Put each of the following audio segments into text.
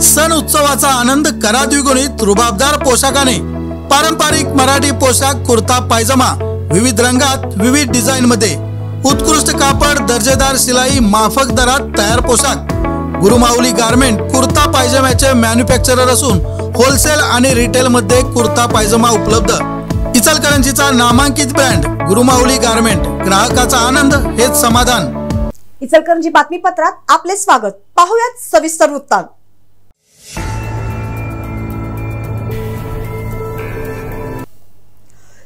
सण उत्सवाचा आनंद करा द्विगुणित रुबाबदार पोशाखाने। पारंपरिक मराठी पोशाख कुर्ता पायजमा विविध रंगात विविध डिझाइन मध्ये, उत्कृष्ट कापड, दर्जेदार शिलाई, माफक दरात तयार पोशाख। गुरुमाऊली गारमेंट कुर्ता पायजम्याचे मॅन्युफॅक्चरर असून होलसेल आणि रिटेल मध्ये कुर्ता पायजमा उपलब्ध। इचलकरंजीचा नामांकित ब्रँड गुरुमाऊली गारमेंट, ग्राहकाचा आनंद हेच समाधान। इचलकरंजी बातमीपत्रात आपले स्वागत। पाहूयात सविस्तर वृत्तांत।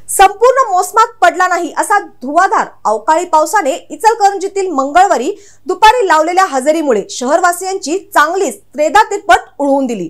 संपूर्ण मोसमात पडला नाही असा धुवाधार अवकाळी पावसाने इचलकरंजीतील मंगळवारी दुपारी लावलेल्या हजेरीमुळे शहरवासियांची चांगलीच त्रेधातिरपट उडवून दिली।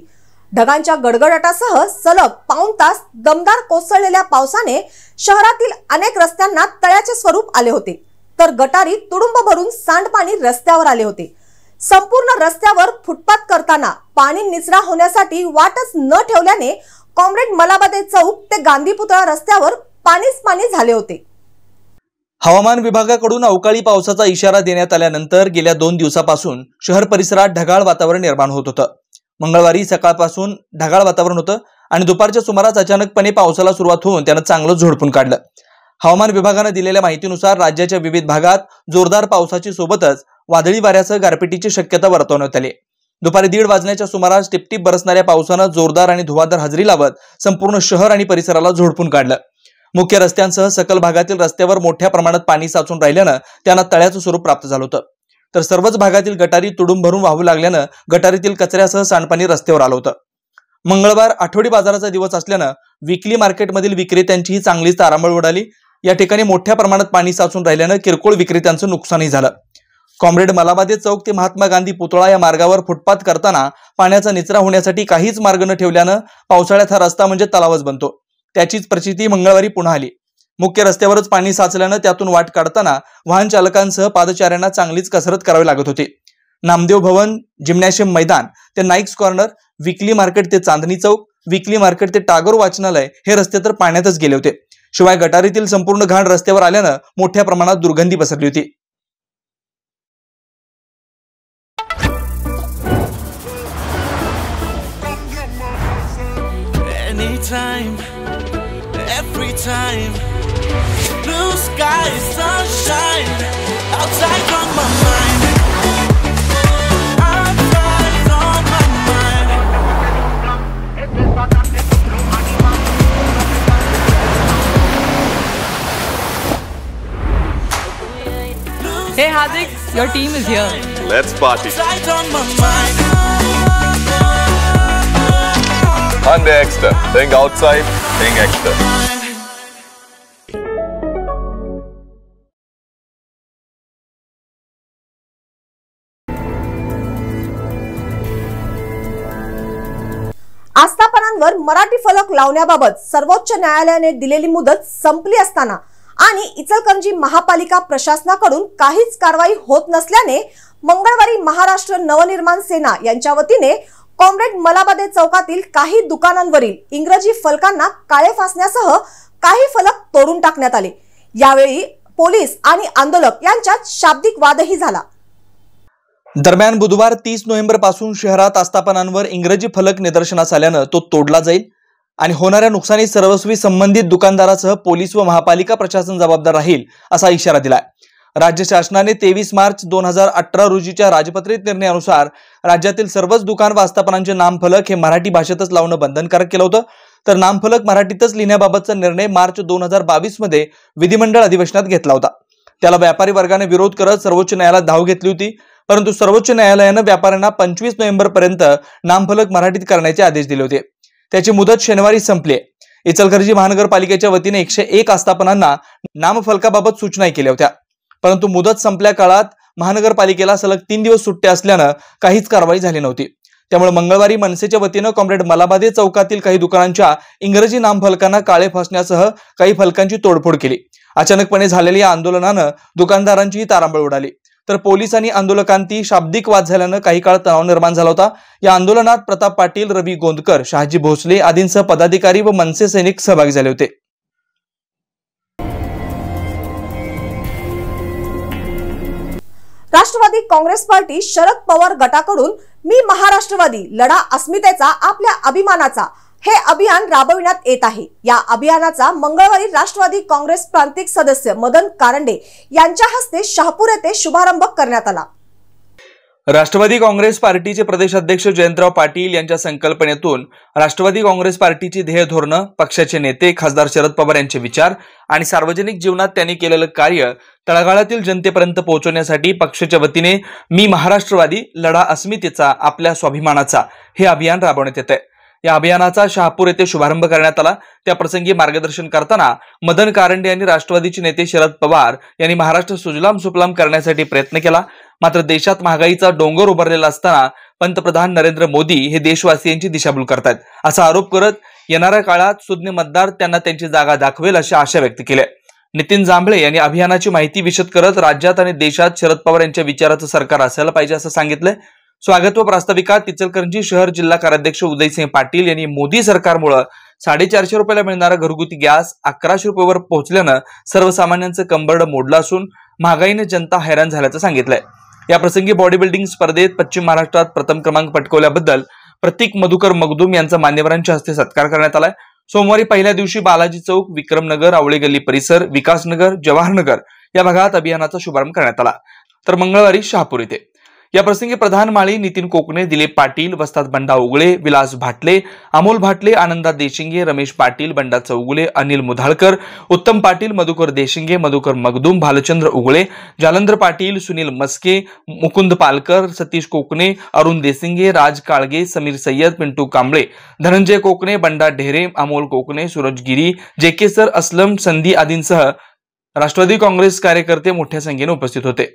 ढगांच्या गडगडाटासह सलग पाऊण तास दमदार कोसळलेल्या पावसाने शहरातील अनेक रस्त्यांना तळ्याचे स्वरूप आले होते, तर गटारी तुडुंब भरून सांडपाणी रस्त्यावर आले होते। संपूर्ण रस्त्यावर फुटपाथ करताना पाणी निचरा होण्यासाठी वाटच न ठेवल्याने कॉम्रेड मलाबादे चौक ते गांधी पुतळा रस्त्यावर पाणीच पाणी झाले होते। हवामान विभागाकडून अवकाळी पावसाचा इशारा देण्यात आल्यानंतर गेल्या 2 दिवसापासून शहर परिसरात ढगाळ वातावरण निर्माण होत होतं। मंगळवारी सकाळपासून ढगाळ वातावरण होतं आणि दुपारच्या सुमारास अचानकपणे पावसाला सुरुवात होऊन त्यानं चांगलं झोडपून काढलं। हवामान विभागाने दिलेल्या माहितीनुसार राज्याच्या विविध भागात जोरदार पावसाची सोबतच वादळी वाऱ्यासह गारपिटीची शक्यता वर्तवण्यात आली। दुपारी 1:30 वाजण्याच्या सुमारास टिपटिप बरसणाऱ्या पावसानं जोरदार आणि धुवाधार हजेरी लावत संपूर्ण शहर आणि परिसराला झोडपून काढलं। मुख्य रस्त्यांसह सकल भागातील रस्त्यावर मोठ्या प्रमाणात पाणी साचून राहिल्यानं त्यांना तळ्याचं स्वरूप प्राप्त झालं होतं, तर सर्वच भागातील गटारी तुडुंब भरून वाहू लागल्यानं गटारीतील कचऱ्यासह सांडपाणी रस्त्यावर आलं होतं। मंगळवार आठवडी बाजाराचा दिवस असल्यानं विकली मार्केटमधील विक्रेत्यांचीही चांगलीच तारांबळ उडाली। या ठिकाणी मोठ्या प्रमाणात पाणी साचून राहिल्यानं किरकोळ विक्रेत्यांचं नुकसानही झालं। कॉम्रेड मलाबादे चौक ते महात्मा गांधी पुतळा या मार्गावर फुटपाथ करताना पाण्याचा निचरा होण्यासाठी काहीच मार्ग न ठेवल्यानं पावसाळ्यात हा रस्ता म्हणजे तलावच बनतो, त्याचीच प्रचिती मंगळवारी पुन्हा आली। मुख्य रस्त्यावरच पाणी साचल्यानं त्यातून वाट काढताना वाहन चालकांसह पादचाऱ्यांना चांगलीच कसरत करावी लागत होती। नामदेव भवन, जिम्नॅशियम मैदान ते नाईक्स कॉर्नर, विकली मार्केट ते चांदणी चौक, विकली मार्केट ते टागोर वाचनालय हे रस्ते तर पाण्यातच गेले होते। शिवाय गटारीतील संपूर्ण घाण रस्त्यावर आल्यानं मोठ्या प्रमाणात दुर्गंधी पसरली होती। Anytime, every time, blue sky, sunshine, outside on my mind, outside on my mind. Hey Hardik, your team is here. Let's party. Outside on my mind. Hyundai Exter. Think outside, think Exter. आस्थापनांवर Marathi फलक लावण्याबाबत सर्वोच्च न्यायालयाने दिलेली मुदत संपली असताना आणि इचलकरंजी महापालिका प्रशासनाकडून काहीच कारवाई होत नसल्याने मंगळवारी महाराष्ट्र नवनिर्माण सेना यांच्या वतीने कॉम्रेड मलाबादे चौकातील काही दुकानांवरील इंग्रजी फलकांना काळे फासण्यासह काही फलक तोडून टाकण्यात आले। यावेळी पोलीस आणि आंदोलक यांच्यात शाब्दिक वादही झाला। दरम्यान बुधवार 30 नोव्हेंबर पासून शहरात आस्थापनांवर इंग्रजी फलक निदर्शनास आल्यानं तो तोडला जाईल आणि होणाऱ्या नुकसानी सर्वस्वी संबंधित दुकानदारासह पोलीस व महापालिका प्रशासन जबाबदार राहील असा इशारा दिलाय। राज्य शासनाने 23 मार्च 2018 रोजीच्या राजपत्रित निर्णयानुसार राज्यातील सर्वच दुकान व आस्थापनांचे नामफलक हे मराठी भाषेतच लावणं बंधनकारक केलं होतं, तर नामफलक मराठीतच लिहिण्याबाबतचा निर्णय मार्च 2022 मध्ये विधिमंडळ अधिवेशनात घेतला होता। त्याला व्यापारी वर्गाने विरोध करत सर्वोच्च न्यायालयात धाव घेतली होती, परंतु सर्वोच्च न्यायालयाने व्यापाऱ्यांना 25 नोव्हेंबर पर्यंत नामफलक मराठीत करण्याचे आदेश दिले होते। त्याची मुदत शनिवारी संपली। इचलकरंजी महानगरपालिकेच्या वतीने 101 आस्थापनांना नामफलकाबाबत सूचनाही केल्या होत्या, परंतु मुदत संपल्या काळात महानगरपालिकेला सलग 3 दिवस सुट्ट्या असल्यानं काहीच कारवाई झाली नव्हती। त्यामुळे मंगळवारी मनसेच्या वतीनं कॉम्रेड मलाबादे चौकातील काही दुकानांच्या इंग्रजी नामफलकांना काळे फासण्यासह काही फलकांची तोडफोड केली। अचानकपणे झालेल्या या आंदोलनानं दुकानदारांचीही तारांबळ उडाली, तर पोलीस आणि आंदोलकांती शाब्दिक वाद झाल्यानं काही काळ तणाव निर्माण झाला होता। या आंदोलनात प्रताप पाटील, रवी गोंदकर, शहाजी भोसले आदींसह पदाधिकारी व मनसे सैनिक सहभागी झाले होते। राष्ट्रवादी काँग्रेस पार्टी शरद पवार गटाकडून मी महाराष्ट्रवादी लढा अस्मितेचा आपल्या अभिमानाचा हे अभियान राबविण्यात येत आहे। या अभियानाचा मंगळवारी राष्ट्रवादी काँग्रेस प्रांतिक सदस्य मदन कारंडे यांच्या हस्ते शहापूर येथे शुभारंभ करण्यात आला। राष्ट्रवादी काँग्रेस पार्टीचे प्रदेशाध्यक्ष जयंतराव पाटील यांच्या संकल्पनेतून राष्ट्रवादी काँग्रेस पार्टीची ध्येय धोरणे, पक्षाचे नेते खासदार शरद पवार यांचे विचार आणि सार्वजनिक जीवनात त्यांनी केलेलं कार्य तळागाळातील जनतेपर्यंत पोहोचवण्यासाठी पक्षाच्या वतीने मी महाराष्ट्रवादी लढा अस्मितेचा आपल्या स्वाभिमानाचा हे अभियान राबवण्यात येत आहे। या अभियानाचा शहापूर येथे शुभारंभ करण्यात आला। त्या प्रसंगी मार्गदर्शन करताना मदन कारंडे यांनी राष्ट्रवादीचे नेते शरद पवार यांनी महाराष्ट्र सुजलाम सुफलाम करण्यासाठी प्रयत्न केला, मात्र देशात महागाईचा डोंगर उभारलेला असताना पंतप्रधान नरेंद्र मोदी हे देशवासियांची दिशाभूल करतात असा आरोप करत येणाऱ्या काळात सुज्ञ मतदार त्यांना त्यांची जागा दाखवेल अशी आशा व्यक्त केली। नितीन जांभळे यांनी अभियानाची माहिती विशद करत राज्यात आणि देशात शरद पवार यांच्या विचाराचं सरकार असायला पाहिजे असं सांगितलंय। स्वागत व प्रास्ताविकात इचलकरंजी शहर जिल्हा कार्याध्यक्ष उदयसिंह पाटील यांनी मोदी सरकारमुळे 450 रुपयाला मिळणारा घरगुती गॅस 1100 रुपयावर पोहोचल्यानं सर्वसामान्यांचं कंबरड मोडलं असून महागाईने जनता हैराण झाल्याचं सांगितलंय। या प्रसंगी बॉडी बिल्डिंग स्पर्धेत पश्चिम महाराष्ट्रात प्रथम क्रमांक पटकावल्याबद्दल प्रतीक मधुकर मगदूम यांचा मान्यवरांच्या हस्ते सत्कार करण्यात आलाय। सोमवारी पहिल्या दिवशी बालाजी चौक, विक्रमनगर, आवळे गल्ली परिसर, विकासनगर, जवाहरनगर या भागात अभियानाचा शुभारंभ करण्यात आला, तर मंगळवारी शहापूर येथे या प्रसंगी प्रधान माळी, नितीन कोकणे, दिलीप पाटील, वस्ताद बंडा उगळे, विलास भाटले, अमोल भाटले, आनंदा देशिंगे, रमेश पाटील, बंडा चौगुले, अनिल मुधाळकर, उत्तम पाटील, मधुकर देशिंगे, मधुकर मगदूम, भालचंद्र उगळे, जालंधर पाटील, सुनील मस्के, मुकुंद पालकर, सतीश कोकणे, अरुण देसिंगे, राज काळगे, समीर सय्यद, पिंटू कांबळे, धनंजय कोकणे, बंडा ढेरे, अमोल कोकणे, सूरज गिरी, जेके सर, असलम संधी आदींसह राष्ट्रवादी काँग्रेस कार्यकर्ते मोठ्या संख्येने उपस्थित होते।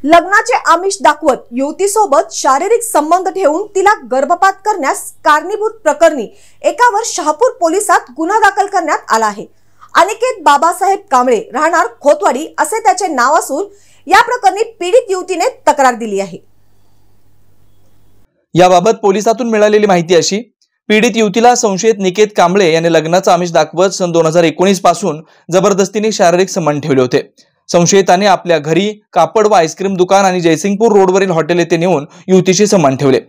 लग्नाचे आमिष दाखवत युवतीसोबत शारीरिक संबंध ठेवून तिला गर्भपात करण्यास कारणीभूत प्रकरणी एकावर शहापूर पोलिसात गुन्हा दाखल करण्यात आला आहे। अनिकेत बाबासाहेब कांबळे राहणार खोतवाडी असे त्याचे नाव असून या प्रकरणी पीडित युवतीने तक्रार दिली आहे। याबाबत पोलिसातून मिळालेली माहिती अशी, पीडित युवतीला संशयित निकेत कांबळे याने लग्नाचा आमिष दाखवत सन 2019 पासून जबरदस्तीने शारीरिक संबंध ठेवले होते। संशयिताने आपल्या घरी, कापड व आईस्क्रीम दुकान आणि जयसिंगपूर रोडवरील हॉटेल येथे नेऊन युवतीशी संबंध ठेवले।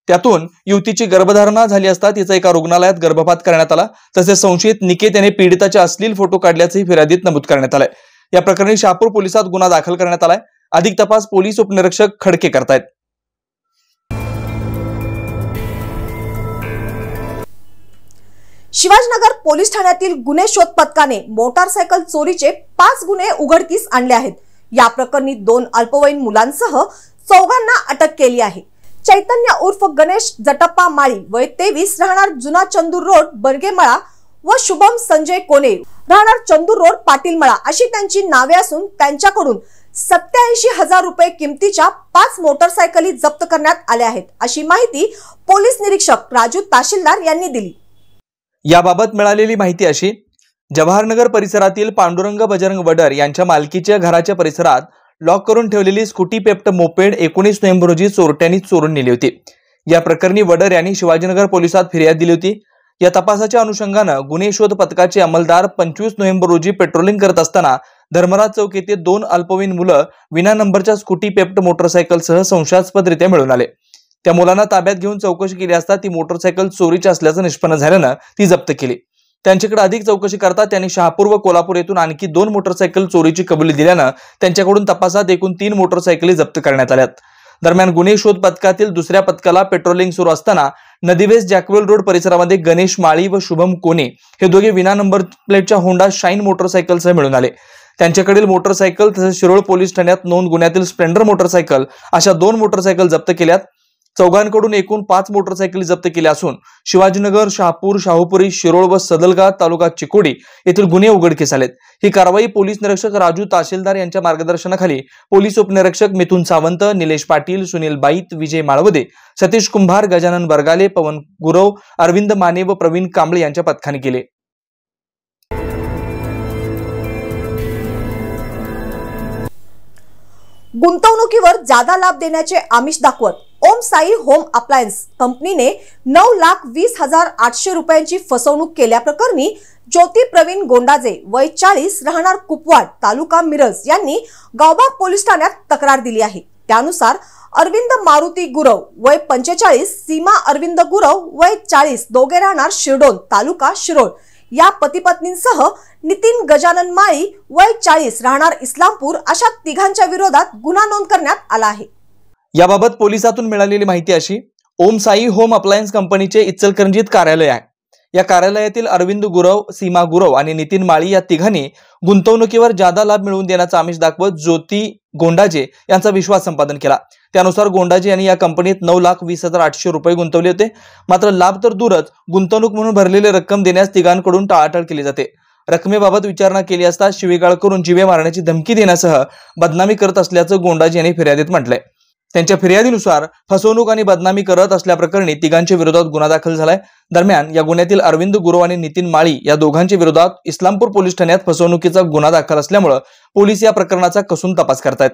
त्यातून युवतीची गर्भधारणा झाली असता तिचा एका रुग्णालयात गर्भपात करण्यात आला। तसेच संशयित निकेत याने पीडिताचे अश्लील फोटो काढल्याचेही फिर्यादीत नमूद करण्यात आले। या प्रकरणी शहापूर पोलिसात गुन्हा दाखल करण्यात आलाय। अधिक तपास पोलीस उपनिरीक्षक खडके करतायत। शिवाजीनगर पोलीस ठाण्यातील गुन्हे शोध पथकाने मोटारसायकल चोरीचे 5 गुन्हे उघडकीस आणले आहेत। या प्रकरणी 2 अल्पवयीन मुलांसह 4 अटक केली आहे। चैतन्य उर्फ गणेश जटप्पा माळी वय 23 राहणार जुना चंदूर रोड बर्गेमळा व शुभम संजय कोणे राहणार चंदूर रोड पाटीलमळा अशी त्यांची नावे असून त्यांच्याकडून 87,000 रुपये किमतीच्या 5 मोटारसायकली जप्त करण्यात आल्या आहेत अशी माहिती पोलीस निरीक्षक राजू तहसीलदार यांनी दिली। याबाबत मिळालेली माहिती अशी, जवाहरनगर परिसरातील पांडुरंग बजरंग वडर यांच्या मालकीच्या घराच्या परिसरात लॉक करून ठेवलेली स्कूटी पेप्ट मोपेड 19 नोव्हेंबर रोजी चोरट्यांनी चोरून नेली होती। या प्रकरणी वडर यांनी शिवाजीनगर पोलिसात फिर्याद दिली होती। या तपासाच्या अनुषंगाने गुन्हे शोध पथकाचे अंमलदार 25 नोव्हेंबर रोजी पेट्रोलिंग करत असताना धर्मराज चौक येथे 2 अल्पवयीन मुलं विना नंबरच्या स्कूटी पेप्ट मोटरसायकलसह संशयास्पदरित्या मिळून आले। त्या मुलांना ताब्यात घेऊन चौकशी केली असता ती मोटरसायकल चोरीची असल्याचं निष्पन्न झाल्यानं ती जप्त केली। त्यांच्याकडे अधिक चौकशी करता त्यांनी शहापूर व कोल्हापूर येथून आणखी 2 मोटरसायकल चोरीची कबुली दिल्यानं त्यांच्याकडून तपासात एकूण 3 मोटरसायकली जप्त करण्यात आल्यात। दरम्यान गुन्हे शोध पथकातील दुसऱ्या पथकाला पेट्रोलिंग सुरू असताना नदीवेस जॅकवेल रोड परिसरामध्ये गणेश माळी व शुभम कोणे हे दोघे विना नंबर प्लेटच्या होंडा शाईन मोटरसायकलसह मिळून आले। त्यांच्याकडील मोटरसायकल तसेच शिरोळ पोलीस ठाण्यात नोंद गुन्ह्यातील स्प्लेंडर मोटरसायकल अशा 2 मोटरसायकल जप्त केल्यात। चौघांकडून एकूण 5 मोटरसायकली जप्त केल्या असून शिवाजीनगर, शहापूर, शाहूपुरी, शिरोळ व सदलगा तालुका चिकोडी येथील गुन्हे उघडकीस आलेत। ही कारवाई पोलीस निरीक्षक राजू तहसीलदार यांच्या मार्गदर्शनाखाली पोलीस उपनिरीक्षक मिथुन सावंत, निलेश पाटील, सुनील बाईत, विजय माळवदे, सतीश कुंभार, गजानन बरगाले, पवन गुरव, अरविंद माने व प्रवीण कांबळे यांच्या पथकाने केले। गुंतवणुकीवर जादा लाभ देण्याचे आमिष दाखवत ओम साई होम अप्लायन्स कंपनीने 9,20,800 रुपयांची फसवणूक केल्याप्रकरणी ज्योती प्रवीण गोंडाजे वय 40 राहणार कुपवाड तालुका मिरज यांनी गावबाग पोलीस ठाण्यात तक्रार दिली आहे। त्यानुसार अरविंद मारुती गुरव वय 45, सीमा अरविंद गुरव वय 40 दोघे राहणार शिरडोन तालुका शिरोळ या पती पत्नींसह नितीन गजानन माळी वय 40 राहणार इस्लामपूर अशा तिघांच्या विरोधात गुन्हा नोंद करण्यात आला आहे। याबाबत पोलिसातून मिळालेली माहिती अशी, ओम साई होम अप्लायन्स कंपनीचे इचलकरंजीत कार्यालय आहे। या कार्यालयातील अरविंद गुरव, सीमा गुरव आणि नितीन माळी या तिघांनी गुंतवणुकीवर जादा लाभ मिळवून देण्याचा आमिष दाखवत ज्योती गोंडाजे यांचा विश्वास संपादन केला। त्यानुसार गोंडाजे यांनी या कंपनीत 9,20,800 रुपये गुंतवले होते। मात्र लाभ तर दूरच, गुंतवणूक म्हणून भरलेली रक्कम देण्यास तिघांकडून टाळाटाळ केली जाते। रकमेबाबत विचारणा केली असता शिवीगाळ करून जीवे मारण्याची धमकी देण्यासह बदनामी करत असल्याचं गोंडाजे यांनी फिर्यादीत म्हटलंय। त्यांच्या फिर्यादीनुसार फसवणूक आणि बदनामी करत असल्याप्रकरणी तिघांच्या विरोधात गुन्हा दाखल झालाय। दरम्यान या गुन्ह्यातील अरविंद गुरव आणि नितीन माळी या दोघांच्या विरोधात इस्लामपूर पोलीस ठाण्यात फसवणुकीचा गुन्हा दाखल असल्यामुळे पोलीस या प्रकरणाचा कसून तपास करतायत।